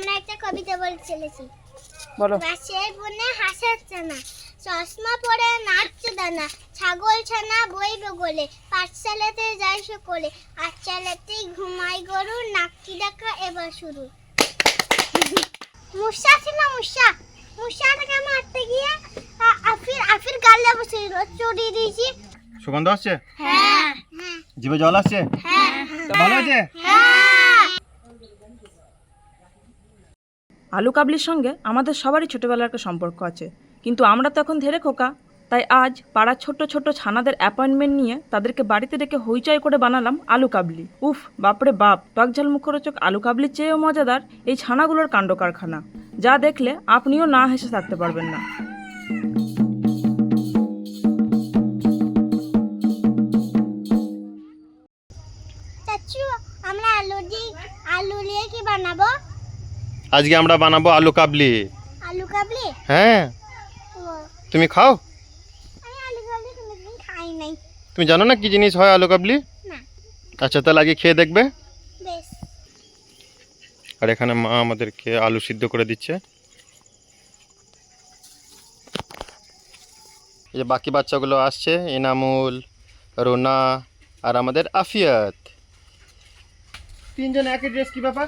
আমরা একটা কবিতা বলতে চলেছি। বলো। গাছের বনে হাসার চানা, চশমা পরে নাচছে দানা, ছাগল ছানা বইবে গোলে, পাঠশালাতে যাই সকলে, আটচালাতেই ঘুমাই গরু, নাকি ডাকা এবার শুরু। মুসা ছিল মুসা, মুসাটাকে মারতে গিয়ে আফির গালে বসে চড়িয়ে দিয়েছি। সুগন্ধ আসছে? হ্যাঁ। জিভে জল আসছে? হ্যাঁ। ভালো আছে? আলু কাবলির সঙ্গে আমাদের সবারই ছোটবেলার একটা সম্পর্ক আছে, কিন্তু আমরা তো এখন ধেরে খোকা। তাই আজ পাড়ার ছোট্ট ছোট্ট ছানাদের অ্যাপয়েন্টমেন্ট নিয়ে তাদেরকে বাড়িতে ডেকে হইচই করে বানালাম আলু কাবলি। উফ, বাপরে বাপ, টকঝাল মুখরোচক আলু কাবলির চেয়েও মজাদার এই ছানাগুলোর কাণ্ড কারখানা, যা দেখলে আপনিও না হেসে থাকতে পারবেন না। চাচু, আমরা আলু দিয়ে কি বানাবো? আজকে আমরা বানাবো আলু কাবলি। আলু কাবলি? হ্যাঁ, ও, তুমি খাও? আমি আলু কাবলি কোনোদিন খাই নাই। তুমি জানো না কি জিনিস হয় আলু কাবলি? না। আচ্ছা, তাহলে আগে খেয়ে দেখবে। বেশ। আর এখানে মা আমাদেরকে আলু সিদ্ধ করে দিচ্ছে। এই যে বাকি বাচ্চাগুলো আসছে, এনামুল, রোনা আর আমাদের আফিয়াত। তিনজন একই ড্রেস, কি ব্যাপার?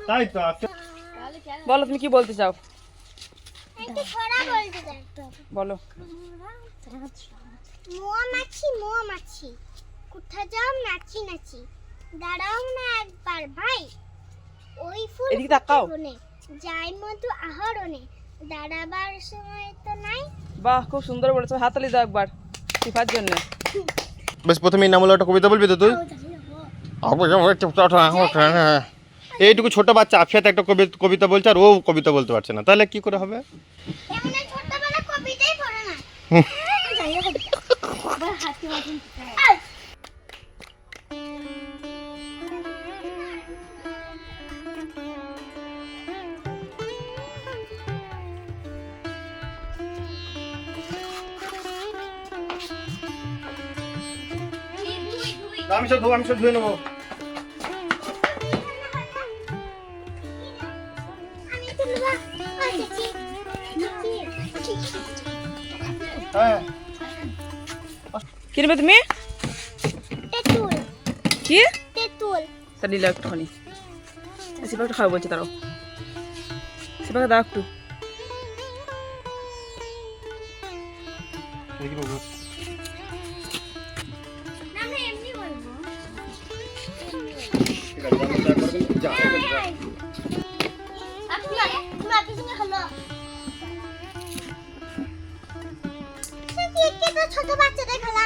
তাই তো। বলো, তুমি কি বলতে চাও? একটু ছড়া বলতে চাই। বলো। মৌমাছি কোথা যাও নাচি নাচি, দাঁড়াও না একবার ভাই, ওই ফুল এদিকে তাকাও। বনে যাই মধু আহরণে, দাঁড়াবার সময় তো নাই। বাহ, খুব সুন্দর বলেছো, হাততালি দাও একবার শিফার জন্য। বেশ, প্রথমে এনামুল একটা কবিতা বলবি তো তুই? এইটুকু ছোট বাচ্চা আফিয়াত একটা কবিতা বলছে, আর ও কবিতা বলতে পারছে না, তাহলে কি করে হবে? এমনি ছোটবেলা কবিতাই পড়ে না। আমি সব ধুয়ে নেবো। আমি তুলবা আচ্ছা হ্যাঁ, কি নেবে তুমি? তেঁতুল কি? তেঁতুল। তা নিল একটুখানি। শিফা একটু খাওয়া বলছে, তারাও শিফাকে দাও একটু। না আমি এমনি বলবো। ছোট বাচ্চাদের খেলা।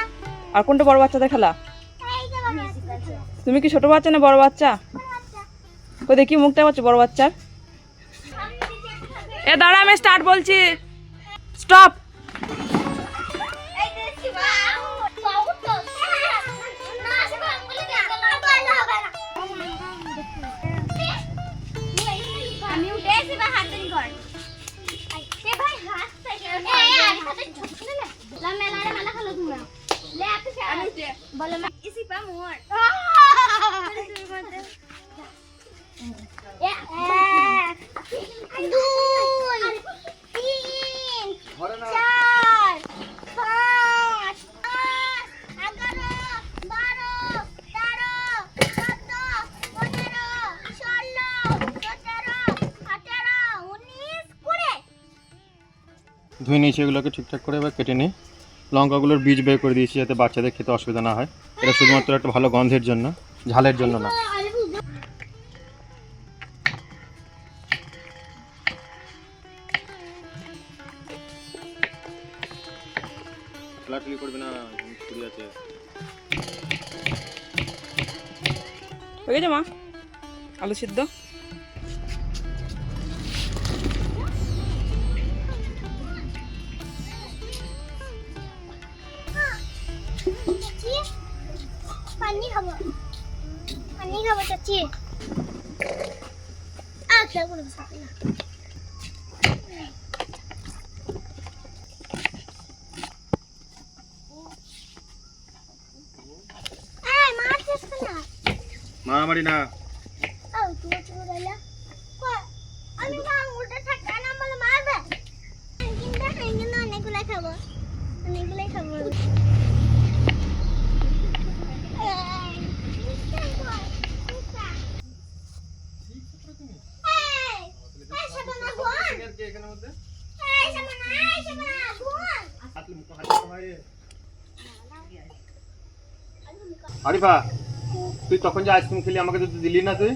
আর কোনটা বড় বাচ্চাদের খেলা? এই যে বড় বাচ্চাদের খেলা। তুমি কি ছোট বাচ্চা না বড় বাচ্চা? কই দেখি মুখটা পাচ্ছ বড় বাচ্চার। এ দাঁড়া, আমি স্টার্ট বলছি। স্টপ। এই দেখি বাউ বাউ তো না আসবে আঙ্গুলে দিয়ে হবে না। আমি উঠেছি বা হাত দিন কর। এ ভাই হাত থেকে এই আর হাতে ছোট ছোট না লা মেলা খেলো তোমরা ले आप আমি উঠে বলো না इसी पे मोर এক দুই তিন চার পাঁচ 11 12 13 14 15 16 17 18 19 20। ধুয়ে নিয়েছি এগুলোকে ঠিকঠাক করে, এবার কেটে নিই। লঙ্কাগুলোর বীজ বের করে দিয়েছি যাতে বাচ্চাদের খেতে অসুবিধা না হয়। এটা শুধুমাত্র একটা ভালো গন্ধের জন্য, ঝালের জন্য না। করবে না, ছুরি আছে। হয়ে গেছে মা আলু সিদ্ধ। পানি খাবো চাচি। খেয়াল করে বসে না। মাছ আসছে না। মারামারি না। তুমি চুপ রইলা আমি না আঙুলটা থাকা না বলে মারবে কিন্তু অনেকগুলাই খাবো আরিফা, তুই তখন যে আইসক্রিম খেলি আমাকে তো দিলি না তুই।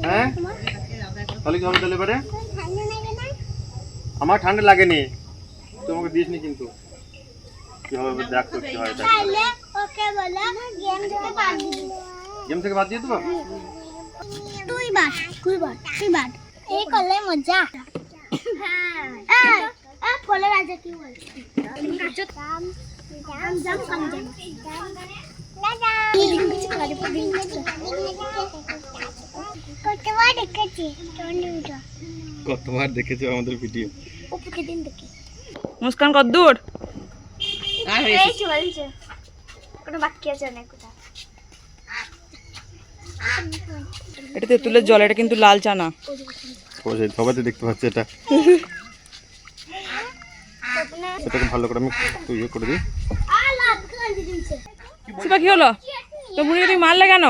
হ্যাঁ তাহলে কি হবে তাহলে এবারে? আমার ঠান্ডা লাগেনি, তুই আমাকে দিসনি কিন্তু। কি হবে দেখ তো কি হয়। গেম থেকে বাদ দিয়ে দেবো। তুই বাদ এই করলে মজা। ফলে রাজা কি বলছে? কতবার দেখেছো আমাদের ভিডিও? মুস্কান কদ্দূর? এটা তেঁতুলের জল, এটা কিন্তু লাল চা না। সবাই তো দেখতে পাচ্ছে এটা। এটাকে ভালো করে আমি একটু ইয়ে করে দিই। শিবা কি হলো? তো বুড়িকে তুমি মারলে কেন?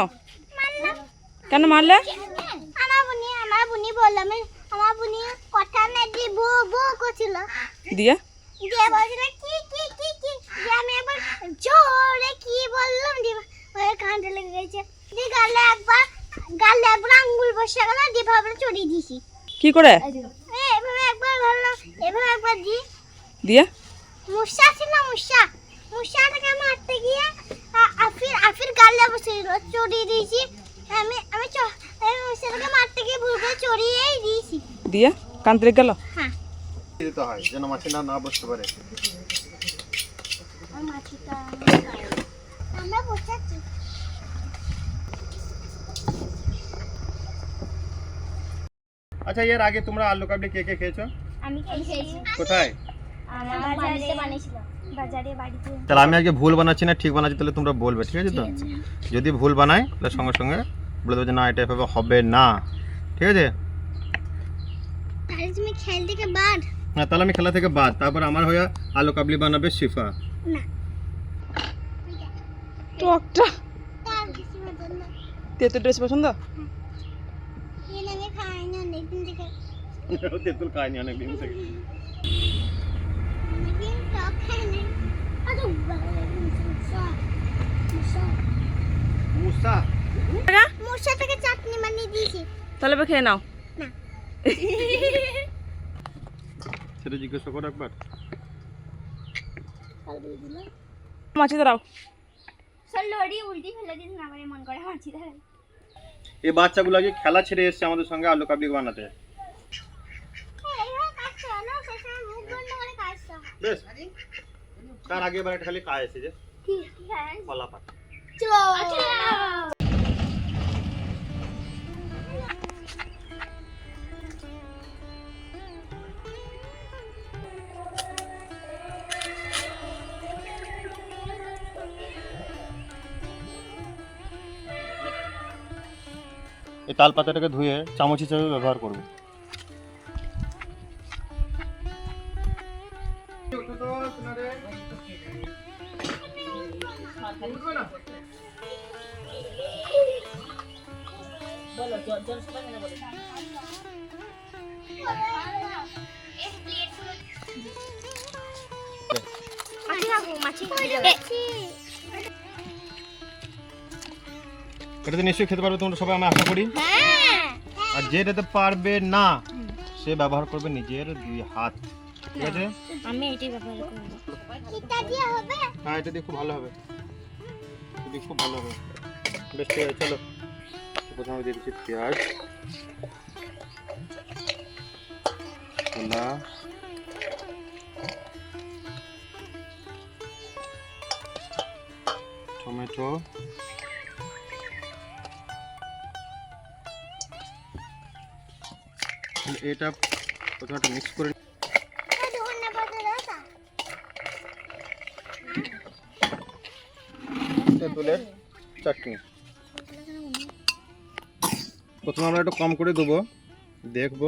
কেন মারলে? আমার বুনি বললাম, আমার বুনি কথা না দিয়ে বো বো করছিল। দিয়ে বলছিল কি কি কি কি, আমি একবার জোরে কি বললাম, দিয়ে কানটা লেগে গেছে। দিয়ে গালে একবার আঙ্গুল বসে গেল, দিয়ে ভাবলে চড়িয়ে দিছি। কি করে? এভাবে একবার ভাবলাম, এভাবে একবার দিয়ে মুসা ছিল, মুসাটাকে মারতে গিয়ে আফির গালে বসে চড়িয়ে দিয়েছি। আমি মুসাটাকে মারতে গিয়ে ভুল করে চড়িয়েই দিয়েছি। দিয়ে কান্ত্রিক গেল। হ্যাঁ দিতে হয় যেন মাছিটা না বসতে পারে। আমরা বসাচ্ছি। আচ্ছা এর আগে তোমরা আলু কাবলি কে কে খেয়েছো? আমি খেয়েছি। কোথায়? আমার বাড়িতে বানিয়েছিল, বাজারে বাড়িতে। তাহলে আমি আজকে ভুল বানাচ্ছি না ঠিক বানাচ্ছি তাহলে তোমরা বলবে, ঠিক আছে তো? যদি ভুল বানাই তাহলে সঙ্গে সঙ্গে বলে দেবো যে না এটা এভাবে হবে না, ঠিক আছে? তাহলে তুমি খেল থেকে বাদ। না তাহলে আমি খেলা থেকে বাদ, তারপর আমার হয়ে আলু কাবলি বানাবে শিফা। না টকটা তার কিছু হতো না। তেঁতুল ড্রেস পছন্দ? এর আমি খাই না অনেকদিন থেকে। তেঁতুল খাইনি অনেক দিন থেকে। অনেকদিন টক খাই না। আরে মুসা মুসা থেকে চাটনি বানিয়ে দিয়েছি। তাহলে এবার খেয়ে নাও। না সেটা জিজ্ঞাসা করো একবার। মাছি দাঁড়াও। লড়ি উল্টি ফেলে দিন না, আমার মন করে মাছি ধরে। এই বাচ্চাগুলো আজকে খেলা ছেড়ে এসেছে আমাদের সঙ্গে আলু কাবলি বানাতে। বেশ তার আগে এবার একটা খালি কাজ আছে যে কলা পাতা। এই তাল পাতাটাকে ধুয়ে চামচ হিসেবে ব্যবহার করবো। এটা তো নিশ্চয়ই খেতে পারবে তোমরা সবাই, আমি আশা করি। আর যে এটাতে পারবে না সে ব্যবহার করবে নিজের 2 হাত, ঠিক আছে? আমি এটাই ব্যবহার করব। এটা দিয়ে হবে? হ্যাঁ এটা দিয়ে খুব ভালো হবে, এটা দিয়ে খুব ভালো হবে। বেশ ঠিক আছে চলো, প্রথমে দিয়ে দিচ্ছি পেঁয়াজ, কলা, টমেটো, এটা প্রথমে একটা মিক্স করে তেঁতুলের চাটনি। প্রথমে আমরা একটু কম করে দেবো, দেখবো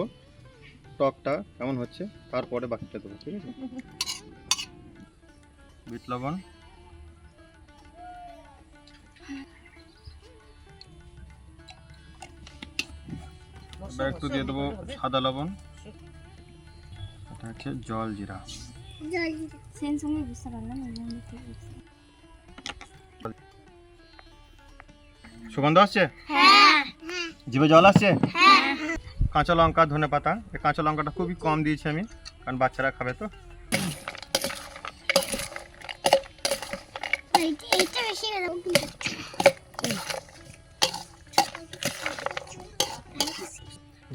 টকটা কেমন হচ্ছে, তারপরে বাকিটা দেবো, ঠিক আছে? বিট লবণ, এবার একটু দিয়ে দেবো সাদা লবণ, এটা হচ্ছে জল জিরা। সুগন্ধ আসছে, জিভে জল আসছে। কাঁচা লঙ্কা, ধনে পাতা, এই কাঁচা লঙ্কাটা খুবই কম দিয়েছি আমি, কারণ বাচ্চারা খাবে তো। এইটা বেশি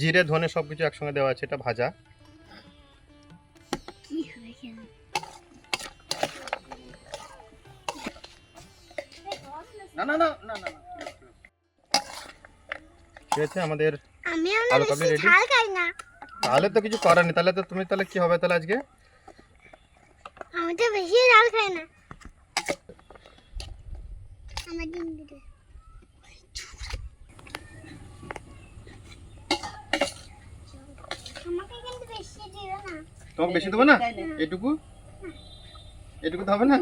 জিরে ধনে সবকিছু একসঙ্গে দেওয়া আছে, এটা ভাজা। কি হবে কেন? না না না না না, ঠিক আছে আমাদের আমি আলু কাবলি রেডি। ঝাল খাই না। তাহলে তো কিছু করার নেই, তাহলে তো তুমি তাহলে কি হবে তাহলে আজকে? আমি তো বেশি ঝাল খাই না। আমার ডিম দিতে। আমাকে কিন্তু বেশি দিও না। তোমাকে বেশি দেবো না, এটুকু এটুকু তো হবে না।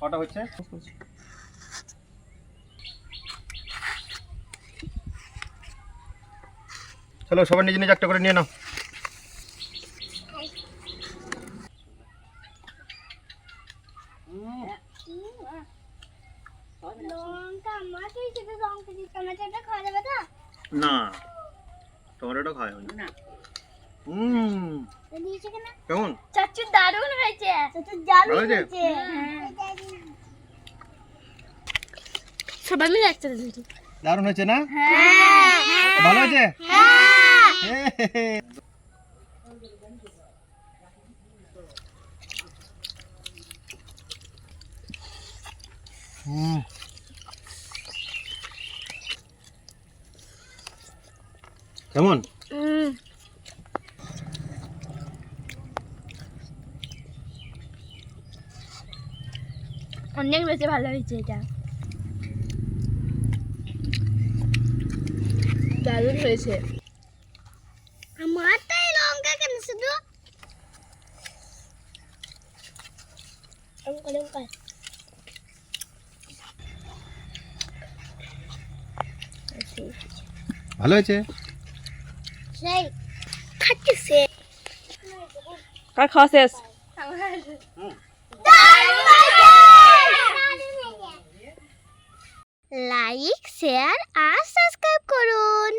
কটা হচ্ছে? চলো সবাই নিজে নিজে একটা করে নিয়ে নাও। লঙ্কা আমাকেই শুধু লঙ্কা দিতে, টমেটোটা খাওয়া যাবে তো? না, টমেটোটা খাওয়া যাবে না। তো দিয়েছে কেন? কেমন? চাচু দারুণ হয়েছে। চাচু দারুণ ভালো হয়েছে? হয়েছে। সবাই মিলে একসাথে দিয়েছি। দারুণ হয়েছে না? হ্যাঁ। ভালো হয়েছে? হ্যাঁ। কেমন? অনেক বেশি ভালো হয়েছে এটা। দারুণ হয়েছে। আমার তাই লঙ্কা কেন শুধু? ভালো হয়েছে। সেই খাচ্ছি। কার খাওয়া শেষ? লাইক, শেয়ার আর সাবস্ক্রাইব করুন।